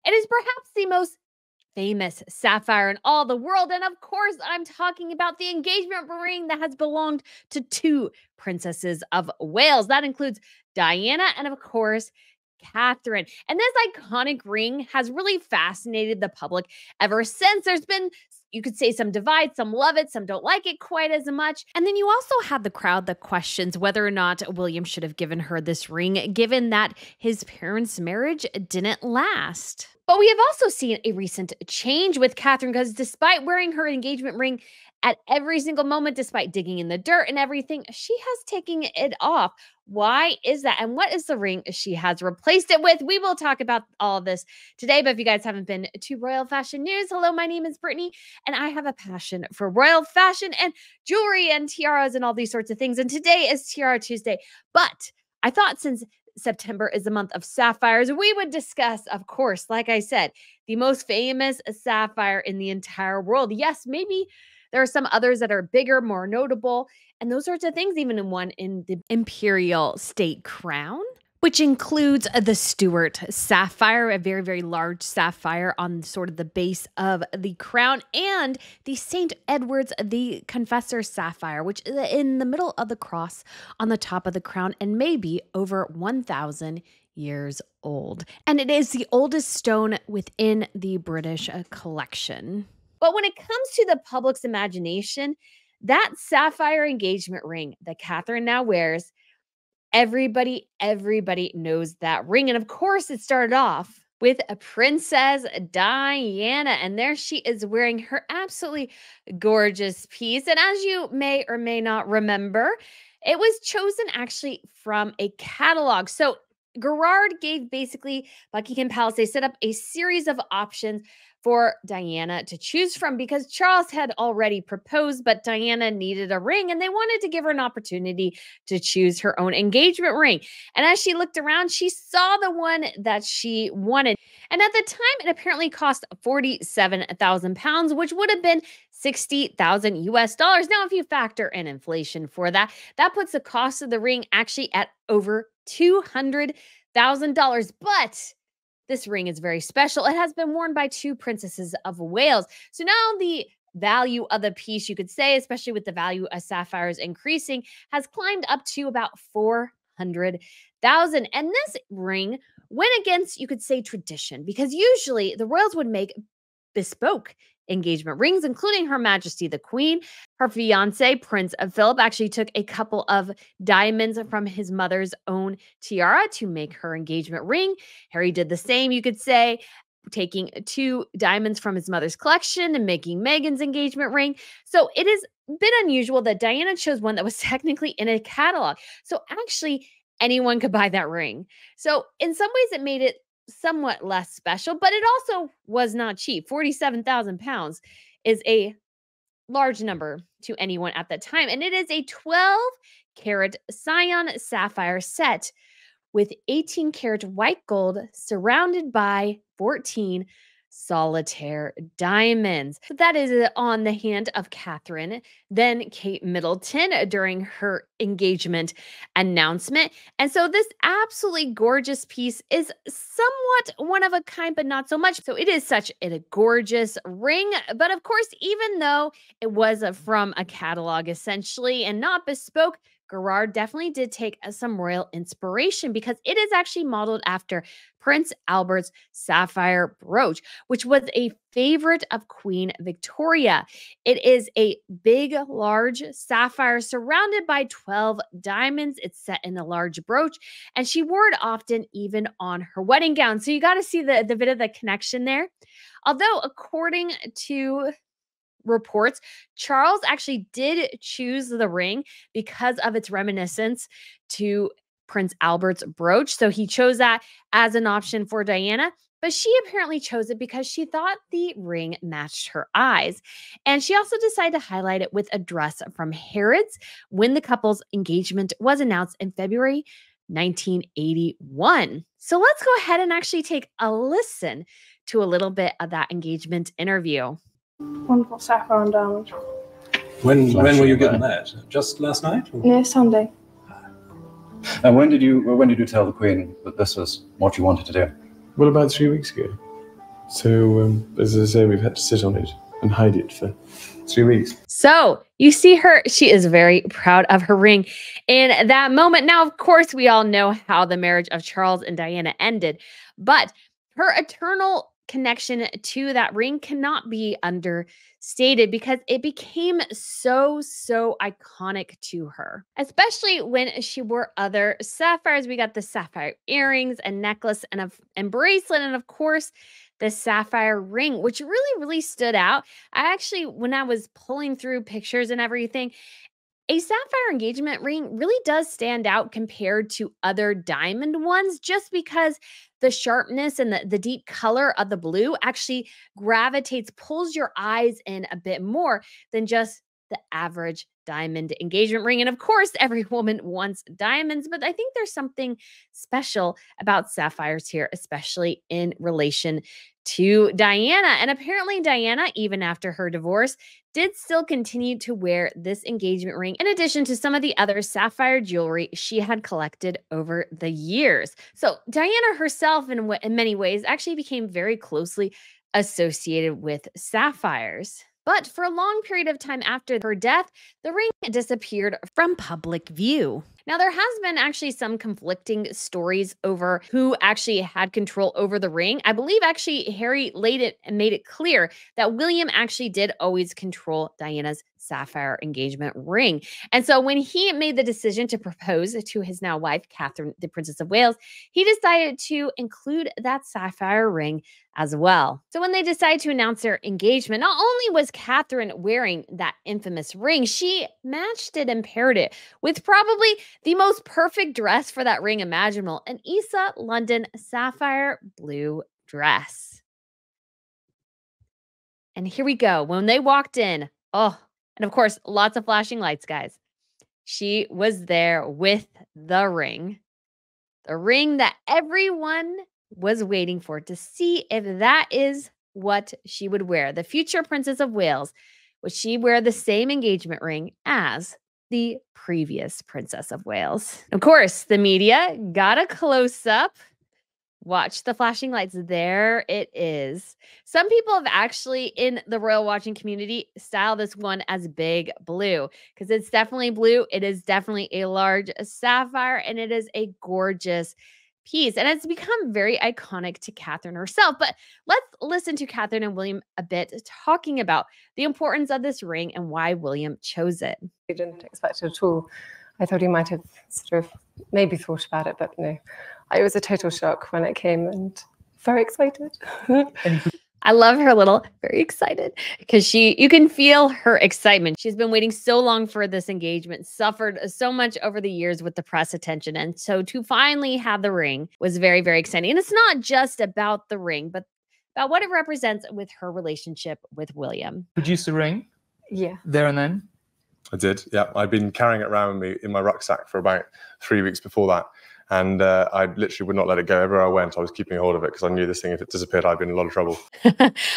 It is perhaps the most famous sapphire in all the world. And of course, I'm talking about the engagement ring that has belonged to two princesses of Wales. That includes Diana and, of course, Catherine. And this iconic ring has really fascinated the public ever since. There's been, you could say, some divide, some love it, some don't like it quite as much. And then you also have the crowd that questions whether or not William should have given her this ring, given that his parents' marriage didn't last. But we have also seen a recent change with Catherine, because despite wearing her engagement ring at every single moment, despite digging in the dirt and everything, she has taken it off. Why is that? And what is the ring she has replaced it with? We will talk about all of this today. But if you guys haven't been to Royal Fashion News, hello, my name is Brittany, and I have a passion for royal fashion and jewelry and tiaras and all these sorts of things. And today is Tiara Tuesday. But I thought, since September is the month of sapphires, we would discuss, of course, like I said, the most famous sapphire in the entire world. Yes, maybe there are some others that are bigger, more notable, and those sorts of things, even in one in the imperial state crown, which includes the Stuart sapphire, a very, very large sapphire on sort of the base of the crown, and the St. Edward's the Confessor sapphire, which is in the middle of the cross on the top of the crown and maybe over 1,000 years old. And it is the oldest stone within the British collection. But when it comes to the public's imagination, that sapphire engagement ring that Catherine now wears, everybody knows that ring. And of course, it started off with a Princess Diana. And there she is wearing her absolutely gorgeous piece. And as you may or may not remember, it was chosen actually from a catalog. So Gerard gave basically Buckingham Palace, they set up a series of options for Diana to choose from, because Charles had already proposed, but Diana needed a ring and they wanted to give her an opportunity to choose her own engagement ring. And as she looked around, she saw the one that she wanted. And at the time, it apparently cost 47,000 pounds, which would have been 60,000 US dollars. Now, if you factor in inflation for that, that puts the cost of the ring actually at over $200,000. But this ring is very special. It has been worn by two princesses of Wales. So now the value of the piece, you could say, especially with the value of sapphires increasing, has climbed up to about 400,000. And this ring went against, you could say, tradition, because usually the royals would make bespoke engagement rings, including Her Majesty the Queen. Her fiance, Prince Philip, actually took a couple of diamonds from his mother's own tiara to make her engagement ring. Harry did the same, you could say, taking 2 diamonds from his mother's collection and making Meghan's engagement ring. So it is a bit unusual that Diana chose one that was technically in a catalog. So actually, anyone could buy that ring. So in some ways, it made it somewhat less special, but it also was not cheap. 47,000 pounds is a large number to anyone at the time. And it is a 12-carat Scion sapphire set with 18-karat white gold surrounded by 14 solitaire diamonds. So that is on the hand of Catherine, then Kate Middleton during her engagement announcement. And so this absolutely gorgeous piece is somewhat one of a kind, but not so much. So it is such a gorgeous ring. But of course, even though it was from a catalog essentially and not bespoke, Gerard definitely did take some royal inspiration, because it is actually modeled after Prince Albert's sapphire brooch, which was a favorite of Queen Victoria. It is a big, large sapphire surrounded by 12 diamonds. It's set in a large brooch, and she wore it often even on her wedding gown. So you got to see the bit of the connection there. Although, according to reports, Charles actually did choose the ring because of its reminiscence to Prince Albert's brooch. So he chose that as an option for Diana, but she apparently chose it because she thought the ring matched her eyes. And she also decided to highlight it with a dress from Harrods when the couple's engagement was announced in February 1981. So let's go ahead and actually take a listen to a little bit of that engagement interview. Wonderful sapphire and diamond. When were you given that? Just last night? Or? Yeah, Sunday. And when did you tell the Queen that this was what you wanted to do? Well, about 3 weeks ago. So, as I say, we've had to sit on it and hide it for 3 weeks. So you see her, she is very proud of her ring in that moment. Now, of course, we all know how the marriage of Charles and Diana ended, but her eternal connection to that ring cannot be understated because it became so iconic to her, especially when she wore other sapphires. We got the sapphire earrings and necklace and bracelet, and of course, the sapphire ring, which really stood out. I actually, when I was pulling through pictures and everything, a sapphire engagement ring really does stand out compared to other diamond ones just because the sharpness and the deep color of the blue actually pulls your eyes in a bit more than just the average diamond engagement ring. And of course, every woman wants diamonds, but I think there's something special about sapphires here, especially in relation to Diana. And apparently Diana, even after her divorce, did still continue to wear this engagement ring in addition to some of the other sapphire jewelry she had collected over the years. So Diana herself, in many ways, actually became very closely associated with sapphires. But for a long period of time after her death, the ring disappeared from public view. Now, there has been actually some conflicting stories over who actually had control over the ring. I believe actually Harry laid it and made it clear that William actually did always control Diana's sapphire engagement ring. And so when he made the decision to propose to his now wife, Catherine, the Princess of Wales, he decided to include that sapphire ring as well. So when they decided to announce their engagement, not only was Catherine wearing that infamous ring, she matched it and paired it with probably the most perfect dress for that ring imaginable, an Issa London sapphire blue dress. And here we go. When they walked in, oh, and of course, lots of flashing lights, guys. She was there with the ring that everyone was waiting for to see if that is what she would wear. The future Princess of Wales, would she wear the same engagement ring as the previous Princess of Wales? Of course, the media got a close-up. Watch the flashing lights. There it is. Some people have actually, in the royal watching community, styled this one as big blue because it's definitely blue. It is definitely a large sapphire, and it is a gorgeous piece. And it's become very iconic to Catherine herself. But let's listen to Catherine and William a bit talking about the importance of this ring and why William chose it. I didn't expect it at all. I thought he might have sort of maybe thought about it, but no. It was a total shock when it came and very excited. I love her little very excited because you can feel her excitement. She's been waiting so long for this engagement, suffered so much over the years with the press attention. And so to finally have the ring was very exciting. And it's not just about the ring, but about what it represents with her relationship with William. Produced the ring? Yeah. There and then? I did, yeah. I'd been carrying it around with me in my rucksack for about 3 weeks before that. And I literally would not let it go. Everywhere I went, I was keeping hold of it because I knew this thing, if it disappeared, I'd be in a lot of trouble.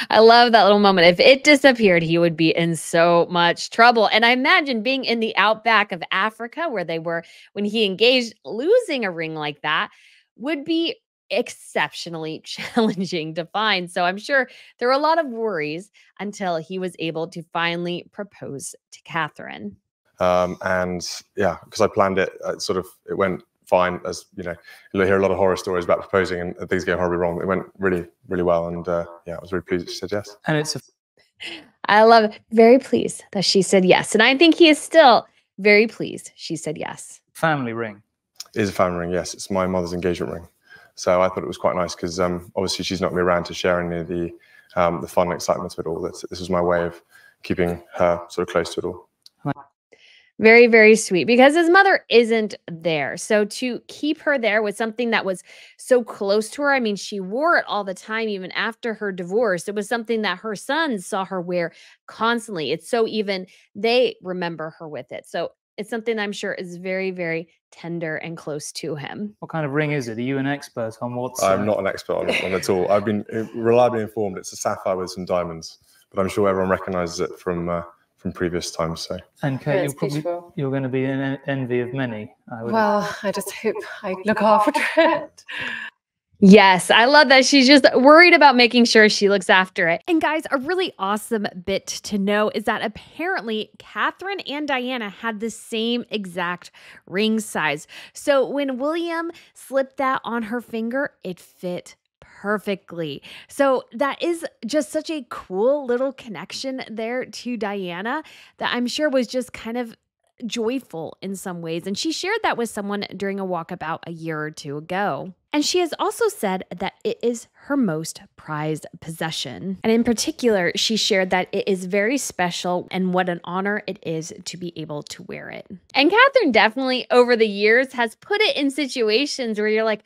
I love that little moment. If it disappeared, he would be in so much trouble. And I imagine being in the outback of Africa where they were when he engaged, losing a ring like that would be exceptionally challenging to find. So I'm sure there were a lot of worries until he was able to finally propose to Catherine. And yeah, because I planned it, it went fine. As you know, you'll hear a lot of horror stories about proposing and things go horribly wrong. It went really well, and yeah, I was really pleased she said yes. And it's I love it. Very pleased that she said yes, and I think he is still very pleased she said yes. Family ring. It is a family ring, yes. It's my mother's engagement ring, so I thought it was quite nice because obviously she's not going to be around to share any of the fun and excitement of it all. This was my way of keeping her sort of close to it all. Very sweet because his mother isn't there. So to keep her there with something that was so close to her, I mean, she wore it all the time, even after her divorce. It was something that her sons saw her wear constantly. It's so even they remember her with it. So it's something I'm sure is very tender and close to him. What kind of ring is it? Are you an expert on what's... I'm not an expert on it at all. I've been reliably informed it's a sapphire with some diamonds, but I'm sure everyone recognizes it from previous times. So. And Kate, you're going to be an envy of many. Well, I just hope I look after it. Yes, I love that. She's just worried about making sure she looks after it. And guys, a really awesome bit to know is that apparently Catherine and Diana had the same exact ring size. So when William slipped that on her finger, it fit perfectly. So that is just such a cool little connection there to Diana that I'm sure was just kind of joyful in some ways. And she shared that with someone during a walkabout a year or two ago. And she has also said that it is her most prized possession. And in particular, she shared that it is very special and what an honor it is to be able to wear it. And Catherine definitely over the years has put it in situations where you're like,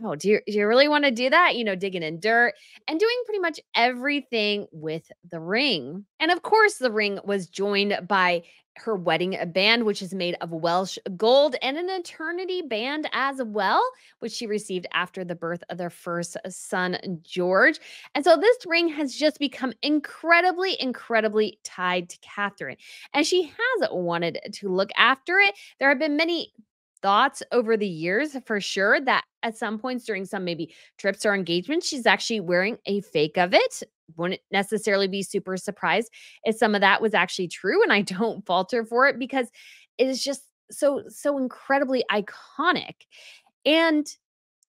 wow, do you really want to do that? You know, digging in dirt and doing pretty much everything with the ring. And of course, the ring was joined by her wedding band, which is made of Welsh gold, and an eternity band as well, which she received after the birth of their first son, George. And so this ring has just become incredibly, incredibly tied to Catherine. And she has wanted to look after it. There have been many thoughts over the years for sure that at some points during some maybe trips or engagements, she's actually wearing a fake of it. Wouldn't necessarily be super surprised if some of that was actually true. And I don't falter for it because it is just so incredibly iconic. And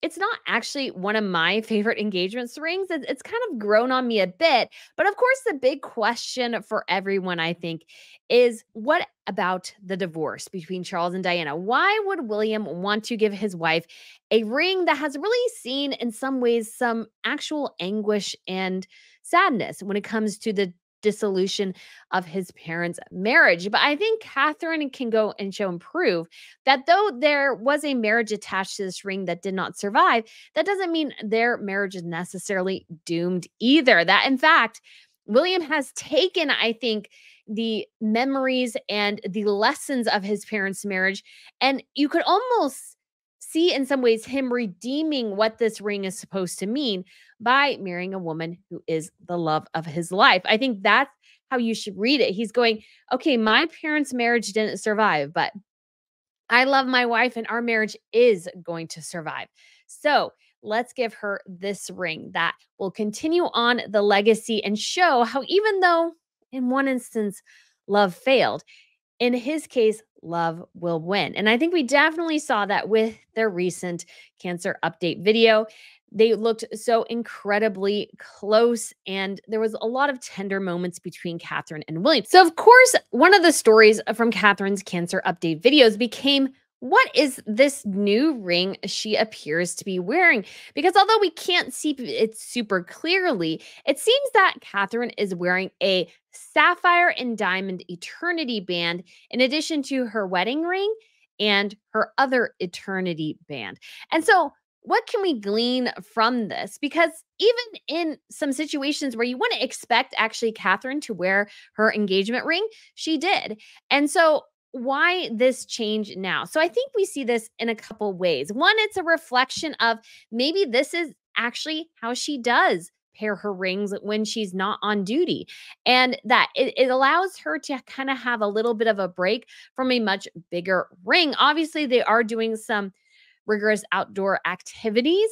it's not actually one of my favorite engagement rings. It's kind of grown on me a bit. But of course, the big question for everyone, I think, is what about the divorce between Charles and Diana? Why would William want to give his wife a ring that has really seen, in some ways, some actual anguish and sadness when it comes to the dissolution of his parents' marriage? But I think Catherine can go and show and prove that though there was a marriage attached to this ring that did not survive, that doesn't mean their marriage is necessarily doomed either. That, in fact, William has taken, I think, the memories and the lessons of his parents' marriage, and you could almost see in some ways him redeeming what this ring is supposed to mean by marrying a woman who is the love of his life. I think that's how you should read it. He's going, okay, my parents' marriage didn't survive, but I love my wife and our marriage is going to survive. So let's give her this ring that will continue on the legacy and show how, even though in one instance love failed, in his case, love will win. And I think we definitely saw that with their recent cancer update video. They looked so incredibly close, and there was a lot of tender moments between Catherine and William. So, of course, one of the stories from Catherine's cancer update videos became, what is this new ring she appears to be wearing? Because although we can't see it super clearly, it seems that Catherine is wearing a sapphire and diamond eternity band in addition to her wedding ring and her other eternity band. And so what can we glean from this? Because even in some situations where you wouldn't expect actually Catherine to wear her engagement ring, she did. And so why this change now? So I think we see this in a couple ways. One, it's a reflection of maybe this is actually how she does pair her rings when she's not on duty. And that it allows her to kind of have a little bit of a break from a much bigger ring. Obviously, they are doing some rigorous outdoor activities,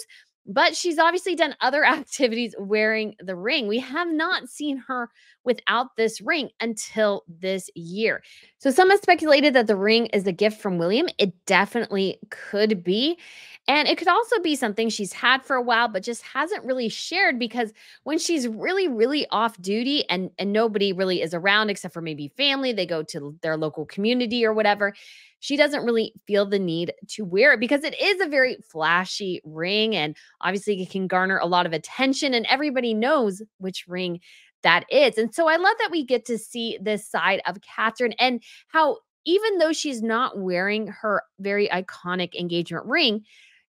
but she's obviously done other activities wearing the ring. We have not seen her without this ring until this year. So some have speculated that the ring is a gift from William. It definitely could be. And it could also be something she's had for a while, but just hasn't really shared, because when she's really, really off duty and nobody really is around except for maybe family, they go to their local community or whatever, she doesn't really feel the need to wear it because it is a very flashy ring. And obviously it can garner a lot of attention and everybody knows which ring that is. And so I love that we get to see this side of Catherine and how, even though she's not wearing her very iconic engagement ring,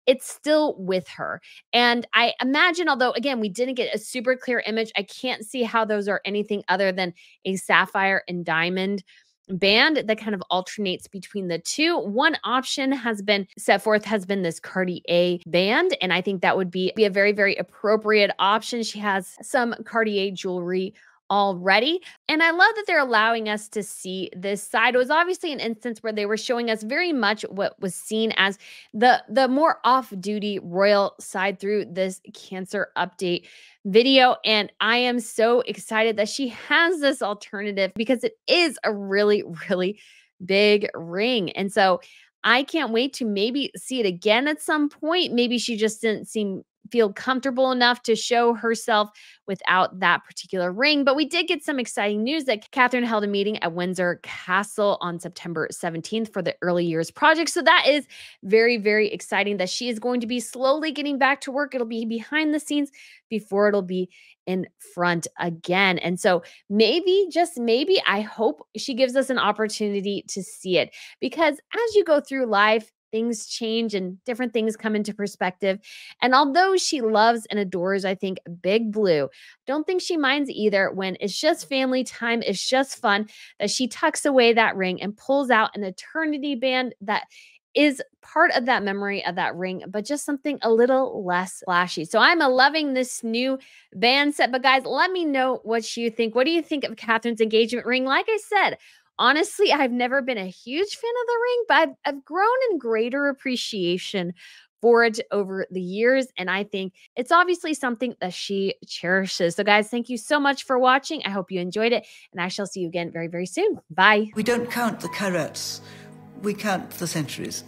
it's still with her. And I imagine, although again, we didn't get a super clear image, I can't see how those are anything other than a sapphire and diamond band that kind of alternates between the two. One option has been set forth, has been this Cartier band, and I think that would be a very, very appropriate option. She has some Cartier jewelry already. And I love that they're allowing us to see this side. It was obviously an instance where they were showing us very much what was seen as the more off-duty royal side through this cancer update video. And I am so excited that she has this alternative because it is a really, really big ring. And so I can't wait to maybe see it again at some point. Maybe she just didn't feel comfortable enough to show herself without that particular ring. But we did get some exciting news that Catherine held a meeting at Windsor Castle on September 17th for the early years project. So that is very, very exciting that she is going to be slowly getting back to work. It'll be behind the scenes before it'll be in front again. And so maybe, just maybe, I hope she gives us an opportunity to see it, because as you go through life, things change and different things come into perspective. And although she loves and adores, I think, Big Blue, don't think she minds either when it's just family time, it's just fun, that she tucks away that ring and pulls out an eternity band that is part of that memory of that ring, but just something a little less flashy. So I'm loving this new band set. But guys, let me know what you think. What do you think of Catherine's engagement ring? Like I said, honestly, I've never been a huge fan of the ring, but I've grown in greater appreciation for it over the years. And I think it's obviously something that she cherishes. So guys, thank you so much for watching. I hope you enjoyed it, and I shall see you again very, very soon. Bye. We don't count the carats, we count the centuries.